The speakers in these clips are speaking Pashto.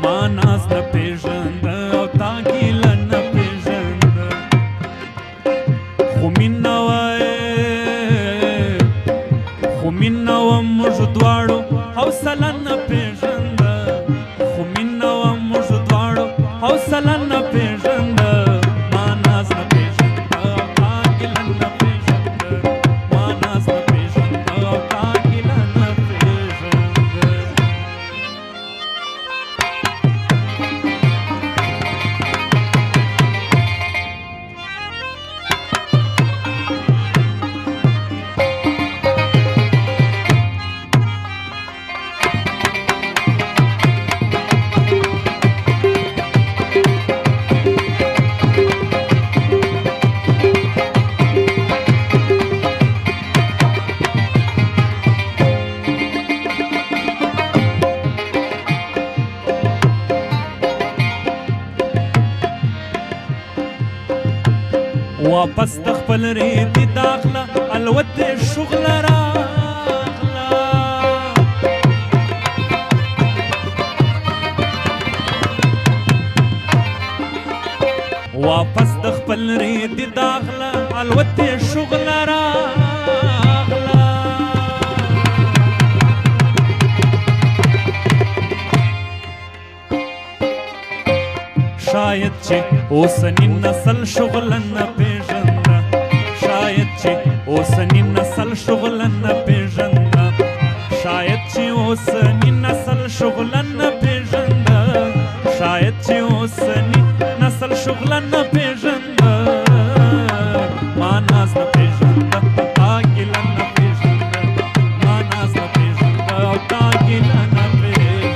ما ناز نه پیژند او تا ګیله نه پیژند خو مینه وه موږ دواړو حوصله نه پیژند خو مینه وه موږ دواړو حوصله نه پیژند ما ناز نه پیژند او تا ګیله نه پیژند ما ناز نه پیژند او تا ګیله نه پیژند واپس د خپل ریتي داخله الوت شغله راغله واپس د خپل ریتي داخله الوت شغله راغله شاید چې اوسنی نسل شغل نه پیژند شاید چې اوسنی نسل شغل نه پیژند شاید چې اوسنی نسل شغل نه پیژند شاید چې اوسنی نسل شغل نه پیژند ما ناز نه پیژند تا ګیله نه پیژند ما ناز نه پیژند او تا ګیله نه پیژند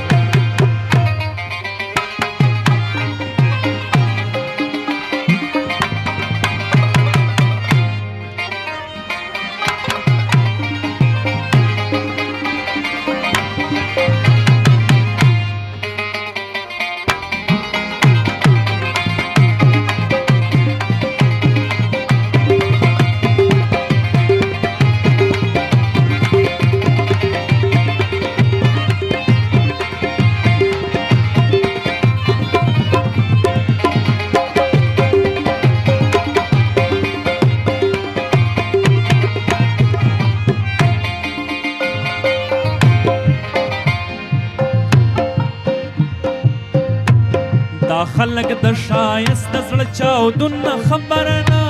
دا خلق د شایست د زړه چاودونه خبر نه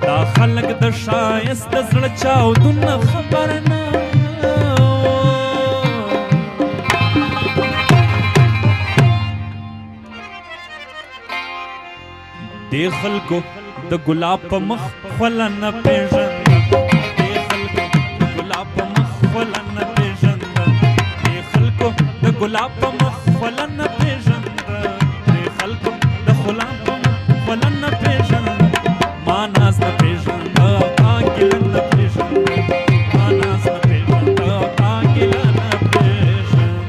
دا خلق د شایست د زړه چاودونه خبر نه دې خلکو د ګلاب په مخ خوله نه پیژند دې خلکو د ګلاب په مخ خوله نه پیژند دې خلکو د ګلاب په مخ خوله نه پیژند دې خلکو د غلام په مخ خوله نه پیژند ما ناز نه پیژند او تا ګیله نه پیژند ما ناز نه پیژند او تا ګیله نه پیژند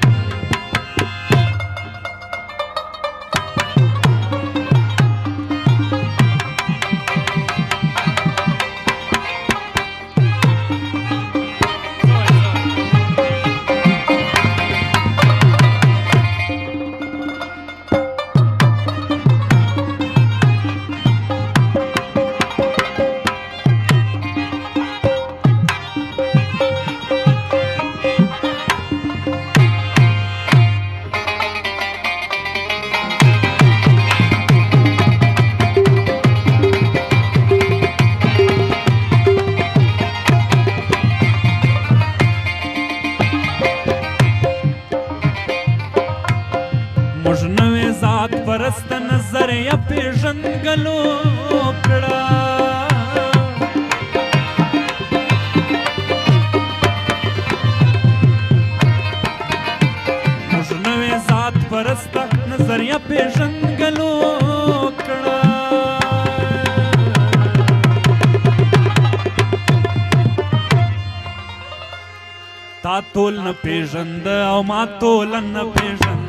موږ نوې ذات پرست نظریه پیژندګلو کړه موږ نوې ذات پرست نظریه پیژندګلو کړه تا تول نه پیژند او ما تول نه پیژند